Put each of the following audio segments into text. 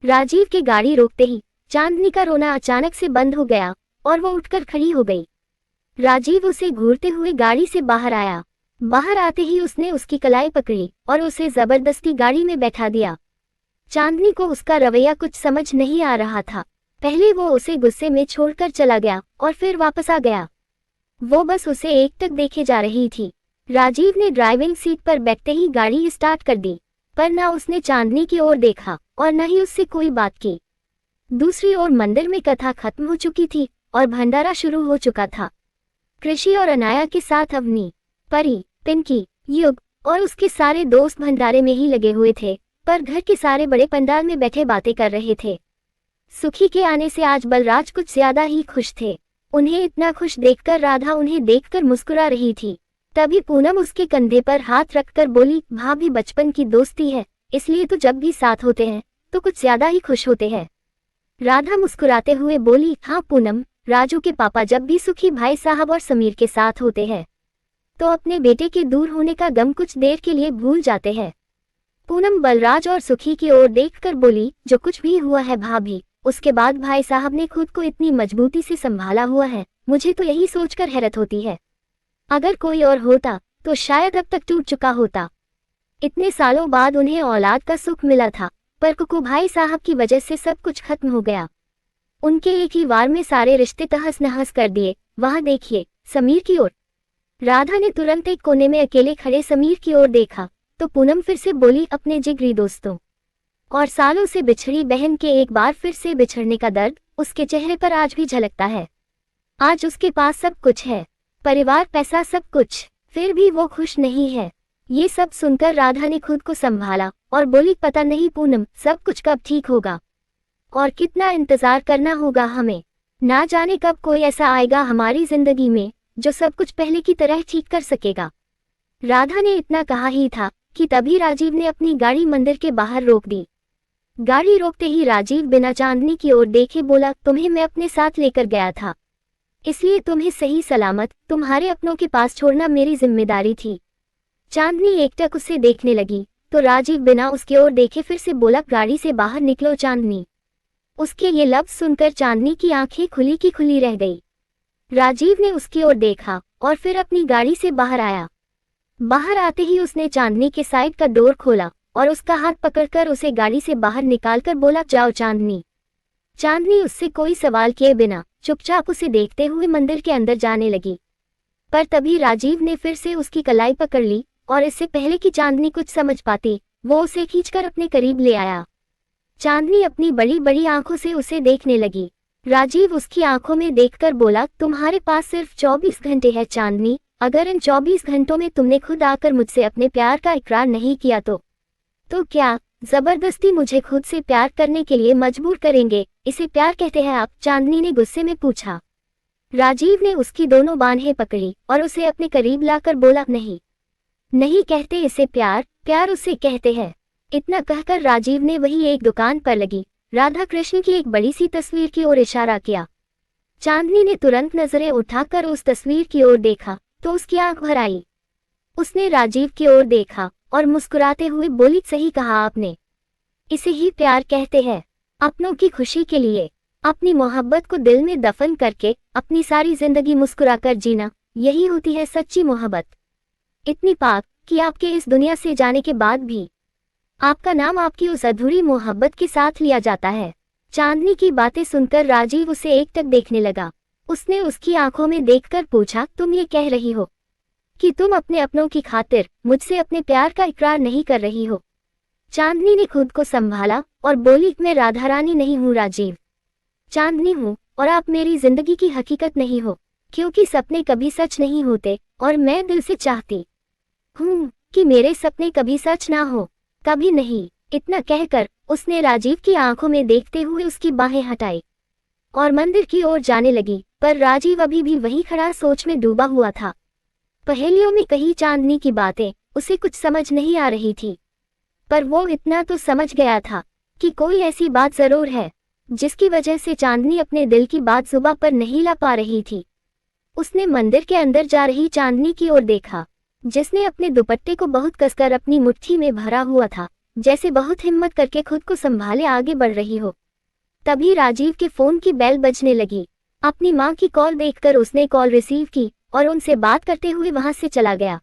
राजीव की गाड़ी रोकते ही चांदनी का रोना अचानक से बंद हो गया और वो उठकर खड़ी हो गई। राजीव उसे घूरते हुए गाड़ी से बाहर आया। बाहर आते ही उसने उसकी कलाई पकड़ी और उसे जबरदस्ती गाड़ी में बैठा दिया। चांदनी को उसका रवैया कुछ समझ नहीं आ रहा था। पहले वो उसे गुस्से में छोड़कर चला गया और फिर वापस आ गया। वो बस उसे एकटक देखे जा रही थी। राजीव ने ड्राइविंग सीट पर बैठते ही गाड़ी स्टार्ट कर दी, पर न उसने चांदनी की ओर देखा और न ही उससे कोई बात की। दूसरी ओर मंदिर में कथा खत्म हो चुकी थी और भंडारा शुरू हो चुका था। कृषि और अनाया के साथ अवनी, परी, पिंकी, युग और उसके सारे दोस्त भंडारे में ही लगे हुए थे, पर घर के सारे बड़े पंडाल में बैठे बातें कर रहे थे। सुखी के आने से आज बलराज कुछ ज्यादा ही खुश थे। उन्हें इतना खुश देखकर राधा उन्हें देखकर मुस्कुरा रही थी। तभी पूनम उसके कंधे पर हाथ रखकर बोली, भाभी बचपन की दोस्ती है, इसलिए तो जब भी साथ होते हैं तो कुछ ज्यादा ही खुश होते हैं। राधा मुस्कुराते हुए बोली, हाँ पूनम, राजू के पापा जब भी सुखी भाई साहब और समीर के साथ होते हैं तो अपने बेटे के दूर होने का गम कुछ देर के लिए भूल जाते हैं। पूनम बलराज और सुखी की ओर देखकर बोली, जो कुछ भी हुआ है भाभी, उसके बाद भाई साहब ने खुद को इतनी मजबूती से संभाला हुआ है, मुझे तो यही सोचकर हैरत होती है। अगर कोई और होता तो शायद अब तक टूट चुका होता। इतने सालों बाद उन्हें औलाद का सुख मिला था, पर कुकू भाई साहब की वजह से सब कुछ खत्म हो गया। उनके एक ही वार में सारे रिश्ते तहस नहस कर दिए। वहां देखिए, समीर की ओर। राधा ने तुरंत एक कोने में अकेले खड़े समीर की ओर देखा तो पूनम फिर से बोली, अपने जिगरी दोस्तों और सालों से बिछड़ी बहन के एक बार फिर से बिछड़ने का दर्द उसके चेहरे पर आज भी झलकता है। आज उसके पास सब कुछ है, परिवार, पैसा, सब कुछ, फिर भी वो खुश नहीं है। ये सब सुनकर राधा ने खुद को संभाला और बोली, पता नहीं पूनम, सब कुछ कब ठीक होगा और कितना इंतजार करना होगा हमें। ना जाने कब कोई ऐसा आएगा हमारी जिंदगी में जो सब कुछ पहले की तरह ठीक कर सकेगा। राधा ने इतना कहा ही था कि तभी राजीव ने अपनी गाड़ी मंदिर के बाहर रोक दी। गाड़ी रोकते ही राजीव बिना चांदनी की ओर देखे बोला, तुम्हें मैं अपने साथ लेकर गया था, इसलिए तुम्हें सही सलामत तुम्हारे अपनों के पास छोड़ना मेरी जिम्मेदारी थी। चांदनी एकटक उसे देखने लगी तो राजीव बिना उसकी ओर देखे फिर से बोला, गाड़ी से बाहर निकलो चांदनी। उसके ये लफ्ज सुनकर चांदनी की आंखें खुली की खुली रह गई। राजीव ने उसकी ओर देखा और फिर अपनी गाड़ी से बाहर आया। बाहर आते ही उसने चांदनी के साइड का डोर खोला और उसका हाथ पकड़कर उसे गाड़ी से बाहर निकालकर बोला, जाओ चांदनी। चांदनी उससे कोई सवाल किए बिना चुपचाप उसे देखते हुए मंदिर के अंदर जाने लगी। पर तभी राजीव ने फिर से उसकी कलाई पकड़ ली और इससे पहले कि चांदनी कुछ समझ पाती, वो उसे खींचकर अपने करीब ले आया। चांदनी अपनी बड़ी बड़ी आंखों से उसे देखने लगी। राजीव उसकी आंखों में देखकर बोला, तुम्हारे पास सिर्फ 24 घंटे है चांदनी, अगर इन 24 घंटों में तुमने खुद आकर मुझसे अपने प्यार का इकरार नहीं किया तो क्या जबरदस्ती मुझे खुद से प्यार करने के लिए मजबूर करेंगे? इसे प्यार कहते हैं आप? चांदनी ने गुस्से में पूछा। राजीव ने उसकी दोनों बाहें पकड़ी और उसे अपने करीब लाकर बोला, नहीं, नहीं कहते इसे प्यार, प्यार उसे कहते हैं। इतना कहकर राजीव ने वही एक दुकान पर लगी राधा कृष्ण की एक बड़ी सी तस्वीर की ओर इशारा किया। चांदनी ने तुरंत नजरें उठाकर उस तस्वीर की ओर देखा तो उसकी आंख भर आई। उसने राजीव की ओर देखा और मुस्कुराते हुए बोली, सही कहा आपने, इसे ही प्यार कहते हैं। अपनों की खुशी के लिए अपनी मोहब्बत को दिल में दफन करके अपनी सारी जिंदगी मुस्कुराकर जीना, यही होती है सच्ची मोहब्बत। इतनी पाक कि आपके इस दुनिया से जाने के बाद भी आपका नाम आपकी उस अधूरी मोहब्बत के साथ लिया जाता है। चांदनी की बातें सुनकर राजीव उसे एकटक देखने लगा। उसने उसकी आंखों में देखकर पूछा, तुम ये कह रही हो कि तुम अपने अपनों की खातिर मुझसे अपने प्यार का इकरार नहीं कर रही हो? चांदनी ने खुद को संभाला और बोली, मैं राधा रानी नहीं हूँ राजीव, चांदनी हूँ और आप मेरी जिंदगी की हकीकत नहीं हो, क्योंकि सपने कभी सच नहीं होते और मैं दिल से चाहती हूँ कि मेरे सपने कभी सच ना हो, कभी नहीं। इतना कहकर उसने राजीव की आंखों में देखते हुए उसकी बाहें हटाई और मंदिर की ओर जाने लगी। पर राजीव अभी भी वहीं खड़ा सोच में डूबा हुआ था। पहेलियों में कही चांदनी की बातें उसे कुछ समझ नहीं आ रही थी, पर वो इतना तो समझ गया था कि कोई ऐसी बात जरूर है जिसकी वजह से चांदनी अपने दिल की बात जुबां पर नहीं ला पा रही थी। उसने मंदिर के अंदर जा रही चांदनी की ओर देखा, जिसने अपने दुपट्टे को बहुत कसकर अपनी मुट्ठी में भरा हुआ था। जैसे बहुत हिम्मत करके खुद को संभाले आगे बढ़ रही हो। तभी राजीव के फोन की बेल बजने लगी। अपनी माँ की कॉल देखकर उसने कॉल रिसीव की और उनसे बात करते हुए वहां से चला गया।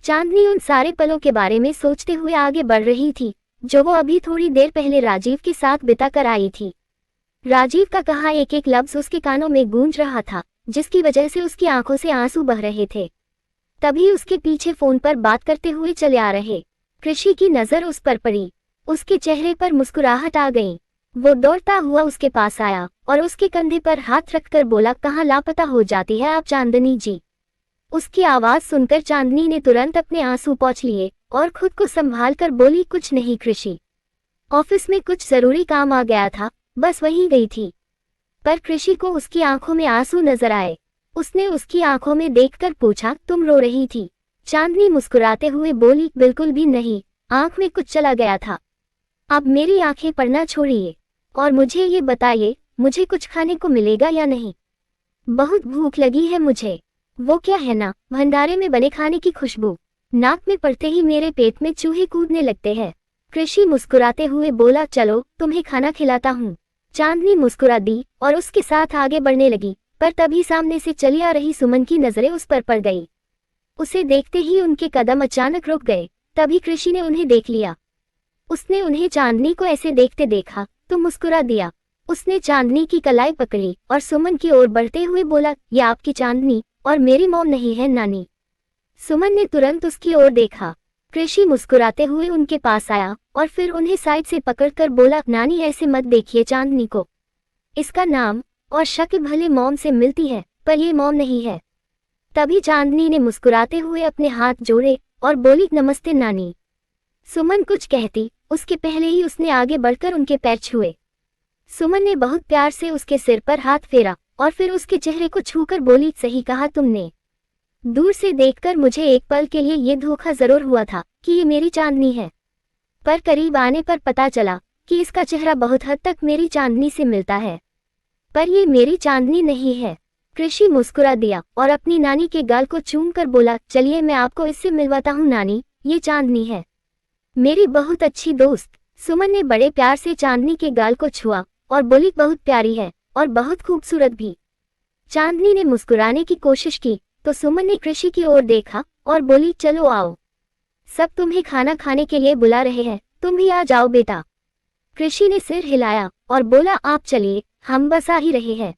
चांदनी उन सारे पलों के बारे में सोचते हुए आगे बढ़ रही थी जो वो अभी थोड़ी देर पहले राजीव के साथ बिता कर आई थी। राजीव का कहा एक एक लफ्ज उसके कानों में गूंज रहा था, जिसकी वजह से उसकी आंखों से आंसू बह रहे थे। तभी उसके पीछे फोन पर बात करते हुए चले आ रहे कृषि की नजर उस पर पड़ी। उसके चेहरे पर मुस्कुराहट आ गई। वो दौड़ता हुआ उसके पास आया और उसके कंधे पर हाथ रखकर बोला, कहाँ लापता हो जाती है आप चांदनी जी। उसकी आवाज सुनकर चांदनी ने तुरंत अपने आंसू पोंछ लिए और खुद को संभाल कर बोली, कुछ नहीं कृषि, ऑफिस में कुछ जरूरी काम आ गया था, बस वहीं गई थी। पर कृषि को उसकी आंखों में आंसू नजर आए। उसने उसकी आंखों में देखकर पूछा, तुम रो रही थी? चांदनी मुस्कुराते हुए बोली, बिल्कुल भी नहीं, आंख में कुछ चला गया था। अब मेरी आंखें पड़ना छोड़िए और मुझे ये बताइए, मुझे कुछ खाने को मिलेगा या नहीं? बहुत भूख लगी है मुझे। वो क्या है ना, भंडारे में बने खाने की खुशबू नाक में पड़ते ही मेरे पेट में चूहे कूदने लगते हैं। कृषि मुस्कुराते हुए बोला, चलो तुम्हें खाना खिलाता हूँ। चांदनी मुस्कुरा दी और उसके साथ आगे बढ़ने लगी, पर तभी सामने से चली आ रही सुमन की नजरें उस पर पड़ गई। उसे देखते ही उनके कदम अचानक रुक गए। तभी कृषि ने उन्हें देख लिया। उसने उन्हें चांदनी को ऐसे देखते देखा तो मुस्कुरा दिया। उसने चांदनी की कलाई पकड़ी और सुमन की ओर बढ़ते हुए बोला, ये आपकी चांदनी और मेरी मॉम नहीं है नानी। सुमन ने तुरंत उसकी ओर देखा। कृषि मुस्कुराते हुए उनके पास आया और फिर उन्हें साइड से पकड़कर बोला, नानी ऐसे मत देखिए चांदनी को, इसका नाम और शक्ल भले मॉम से मिलती है पर ये मॉम नहीं है। तभी चांदनी ने मुस्कुराते हुए अपने हाथ जोड़े और बोली, नमस्ते नानी। सुमन कुछ कहती उसके पहले ही उसने आगे बढ़कर उनके पैर छुए। सुमन ने बहुत प्यार से उसके सिर पर हाथ फेरा और फिर उसके चेहरे को छूकर बोली, सही कहा तुमने। दूर से देखकर मुझे एक पल के लिए ये धोखा जरूर हुआ था कि ये मेरी चांदनी है, पर करीब आने पर पता चला कि इसका चेहरा बहुत हद तक मेरी चांदनी से मिलता है, पर ये मेरी चांदनी नहीं है। कृषि मुस्कुरा दिया और अपनी नानी के गाल को चूमकर बोला, चलिए मैं आपको इससे मिलवाता हूँ नानी, ये चांदनी है मेरी बहुत अच्छी दोस्त। सुमन ने बड़े प्यार से चांदनी के गाल को छुआ और बोली, बहुत प्यारी है और बहुत खूबसूरत भी। चांदनी ने मुस्कुराने की कोशिश की तो सुमन ने कृषि की ओर देखा और बोली, चलो आओ, सब तुम्हें खाना खाने के लिए बुला रहे हैं, तुम भी आ जाओ बेटा। कृषि ने सिर हिलाया और बोला, आप चलिए, हम बस आ ही रहे हैं।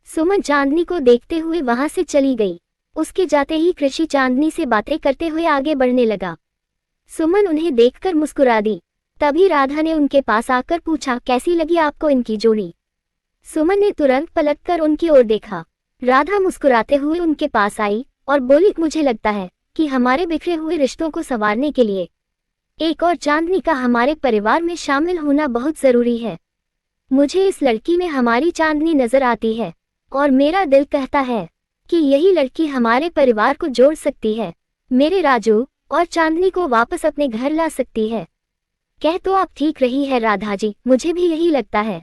सुमन चांदनी को देखते हुए वहां से चली गई। उसके जाते ही कृषि चांदनी से बातें करते हुए आगे बढ़ने लगा। सुमन उन्हें देखकर मुस्कुरा दी। तभी राधा ने उनके पास आकर पूछा, कैसी लगी आपको इनकी जोड़ी? सुमन ने तुरंत पलटकर उनकी ओर देखा। राधा मुस्कुराते हुए उनके पास आई और बोली, मुझे लगता है कि हमारे बिखरे हुए रिश्तों को संवारने के लिए एक और चांदनी का हमारे परिवार में शामिल होना बहुत जरूरी है। मुझे इस लड़की में हमारी चांदनी नजर आती है और मेरा दिल कहता है कि यही लड़की हमारे परिवार को जोड़ सकती है, मेरे राजू और चांदनी को वापस अपने घर ला सकती है। कह तो आप ठीक रही है राधा जी, मुझे भी यही लगता है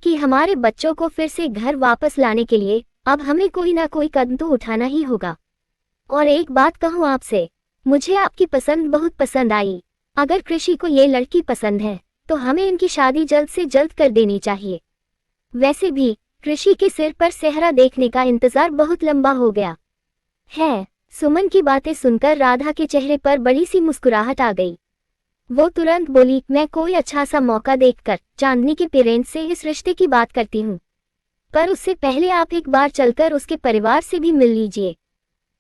कि हमारे बच्चों को फिर से घर वापस लाने के लिए अब हमें कोई ना कोई कदम तो उठाना ही होगा। और एक बात कहूँ आपसे, मुझे आपकी पसंद बहुत पसंद आई। अगर कृषि को ये लड़की पसंद है तो हमें इनकी शादी जल्द से जल्द कर देनी चाहिए। वैसे भी कृषि के सिर पर सेहरा देखने का इंतजार बहुत लंबा हो गया है। सुमन की बातें सुनकर राधा के चेहरे पर बड़ी सी मुस्कुराहट आ गई। वो तुरंत बोली, मैं कोई अच्छा सा मौका देखकर चांदनी के पेरेंट्स से इस रिश्ते की बात करती हूँ, पर उससे पहले आप एक बार चलकर उसके परिवार से भी मिल लीजिए।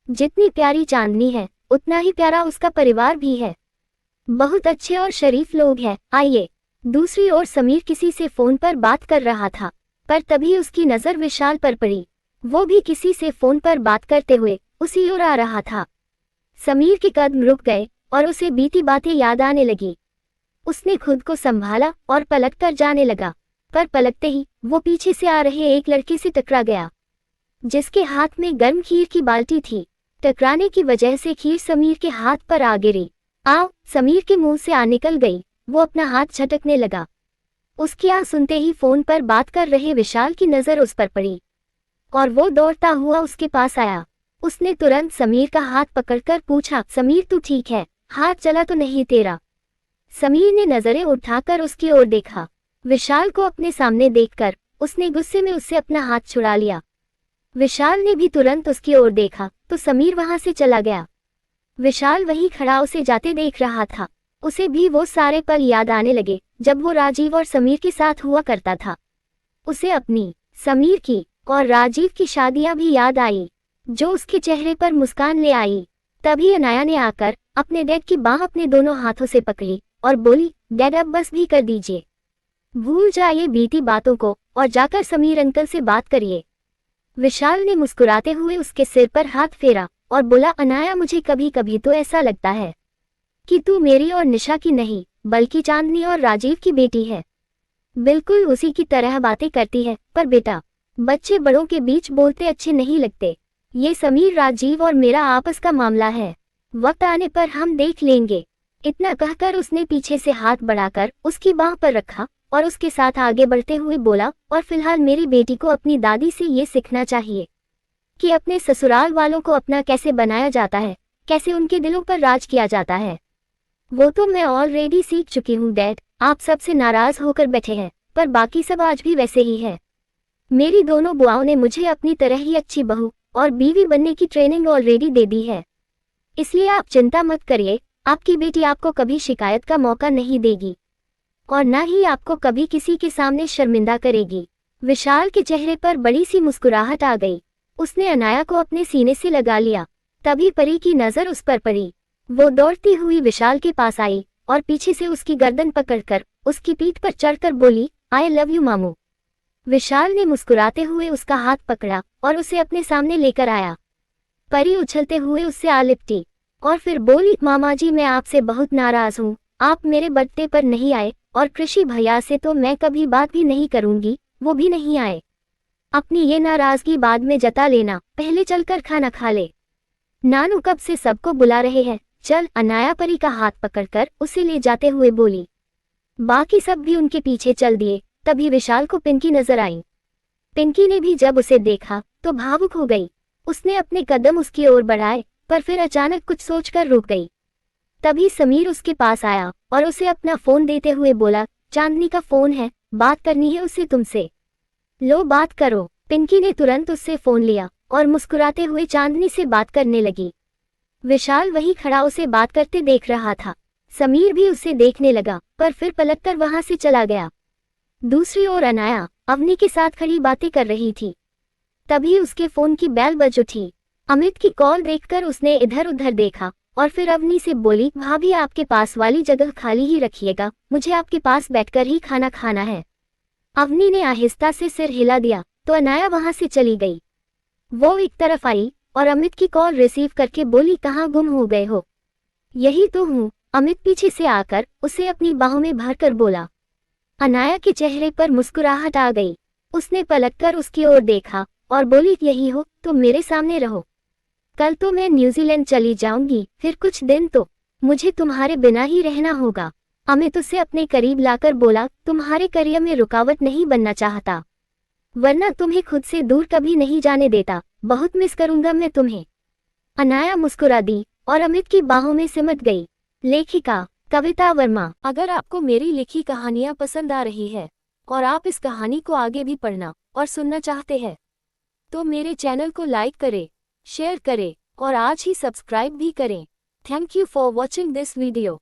जितनी प्यारी चांदनी है उतना ही प्यारा उसका परिवार भी है, बहुत अच्छे और शरीफ लोग हैं, आइए। दूसरी ओर समीर किसी से फोन पर बात कर रहा था, पर तभी उसकी नजर विशाल पर पड़ी। वो भी किसी से फोन पर बात करते हुए उसी ओर आ रहा था। समीर के कदम रुक गए और उसे बीती बातें याद आने लगी। उसने खुद को संभाला और पलटकर जाने लगा, पर पलटते ही वो पीछे से आ रहे एक लड़के से टकरा गया जिसके हाथ में गर्म खीर की बाल्टी थी। टकराने की वजह से खीर समीर के हाथ पर आ गिरी। आओ, समीर के मुंह से आ निकल गई। वो अपना हाथ झटकने लगा। उसकी आ सुनते ही फोन पर बात कर रहे विशाल की नजर उस पर पड़ी और वो दौड़ता हुआ उसके पास आया। उसने तुरंत समीर का हाथ पकड़कर पूछा, समीर तू ठीक है? हाथ चला तो नहीं तेरा? समीर ने नजरें उठाकर उसकी ओर देखा। विशाल को अपने सामने देखकर उसने गुस्से में उससे अपना हाथ छुड़ा लिया। विशाल ने भी तुरंत उसकी ओर देखा तो समीर वहां से चला गया। विशाल वहीं खड़ा उसे जाते देख रहा था। उसे भी वो सारे पल याद आने लगे जब वो राजीव और समीर के साथ हुआ करता था। उसे अपनी, समीर की और राजीव की शादियां भी याद आई, जो उसके चेहरे पर मुस्कान ले आई। तभी अनाया ने आकर अपने डैड की बाह अपने दोनों हाथों से पकड़ी और बोली, डैड अब बस भी कर दीजिए, भूल जाइए बीती बातों को और जाकर समीर अंकल से बात करिए। विशाल ने मुस्कुराते हुए उसके सिर पर हाथ फेरा और बोला, अनाया मुझे कभी कभी तो ऐसा लगता है कि तू मेरी और निशा की नहीं बल्कि चांदनी और राजीव की बेटी है। बिल्कुल उसी की तरह बातें करती है। पर बेटा, बच्चे बड़ों के बीच बोलते अच्छे नहीं लगते। ये समीर, राजीव और मेरा आपस का मामला है, वक्त आने पर हम देख लेंगे। इतना कहकर उसने पीछे से हाथ बढ़ाकर उसकी बाह पर रखा और उसके साथ आगे बढ़ते हुए बोला, और फिलहाल मेरी बेटी को अपनी दादी से ये सीखना चाहिए कि अपने ससुराल वालों को अपना कैसे बनाया जाता है, कैसे उनके दिलों पर राज किया जाता है। वो तो मैं ऑलरेडी सीख चुकी हूँ डैड। आप सबसे नाराज होकर बैठे हैं, पर बाकी सब आज भी वैसे ही है। मेरी दोनों बुआओं ने मुझे अपनी तरह ही अच्छी बहू और बीवी बनने की ट्रेनिंग ऑलरेडी दे दी है, इसलिए आप चिंता मत करिए। आपकी बेटी आपको कभी शिकायत का मौका नहीं देगी और न ही आपको कभी किसी के सामने शर्मिंदा करेगी। विशाल के चेहरे पर बड़ी सी मुस्कुराहट आ गई। उसने अनाया को अपने सीने से लगा लिया। तभी परी की नजर उस पर पड़ी। वो दौड़ती हुई विशाल के पास आई और पीछे से उसकी गर्दन पकड़कर उसकी पीठ पर चढ़कर बोली, आई लव यू मामू। विशाल ने मुस्कुराते हुए उसका हाथ पकड़ा और उसे अपने सामने लेकर आया। परी उछलते हुए उससे आ लिपटी और फिर बोली, मामा जी मैं आपसे बहुत नाराज हूँ। आप मेरे बर्थडे पर नहीं आए और कृषि भैया से तो मैं कभी बात भी नहीं करूंगी, वो भी नहीं आए। अपनी ये नाराजगी बाद में जता लेना, पहले चलकर खाना खा ले। नानू कब से सबको बुला रहे हैं, चल। अनाया परी का हाथ पकड़कर उसे ले जाते हुए बोली। बाकी सब भी उनके पीछे चल दिए। तभी विशाल को पिंकी नजर आई। पिंकी ने भी जब उसे देखा तो भावुक हो गई। उसने अपने कदम उसकी ओर बढ़ाए पर फिर अचानक कुछ सोचकर रुक गई। तभी समीर उसके पास आया और उसे अपना फोन देते हुए बोला, चांदनी का फोन है, बात करनी है उसे तुमसे, लो बात करो। पिंकी ने तुरंत उससे फोन लिया और मुस्कुराते हुए चांदनी से बात करने लगी। विशाल वहीं खड़ा उसे बात करते देख रहा था। समीर भी उसे देखने लगा पर फिर पलटकर वहां से चला गया। दूसरी ओर अनाया अवनी के साथ खड़ी बातें कर रही थी। तभी उसके फोन की बेल बज उठी। अमित की कॉल देखकर उसने इधर उधर देखा और फिर अवनी से बोली, भाभी आपके पास वाली जगह खाली ही रखिएगा, मुझे आपके पास बैठकर ही खाना खाना है। अवनी ने आहिस्ता से सिर हिला दिया तो अनाया वहां से चली गई। वो एक तरफ आई और अमित की कॉल रिसीव करके बोली, कहाँ गुम हो गए हो? यही तो हूँ। अमित पीछे से आकर उसे अपनी बाहों में भरकर बोला। अनाया के चेहरे पर मुस्कुराहट आ गई। उसने पलटकर उसकी ओर देखा और बोली, यही हो तो मेरे सामने रहो। कल तो मैं न्यूजीलैंड चली जाऊंगी, फिर कुछ दिन तो मुझे तुम्हारे बिना ही रहना होगा। अमित उसे अपने करीब लाकर बोला, तुम्हारे करियर में रुकावट नहीं बनना चाहता, वरना तुम्हें खुद से दूर कभी नहीं जाने देता। बहुत मिस करूंगा मैं तुम्हें। अनाया मुस्कुरा दी और अमित की बाहों में सिमट गई। लेखिका कविता वर्मा। अगर आपको मेरी लिखी कहानियां पसंद आ रही है और आप इस कहानी को आगे भी पढ़ना और सुनना चाहते हैं तो मेरे चैनल को लाइक करें, शेयर करें और आज ही सब्सक्राइब भी करें। Thank you for watching this video.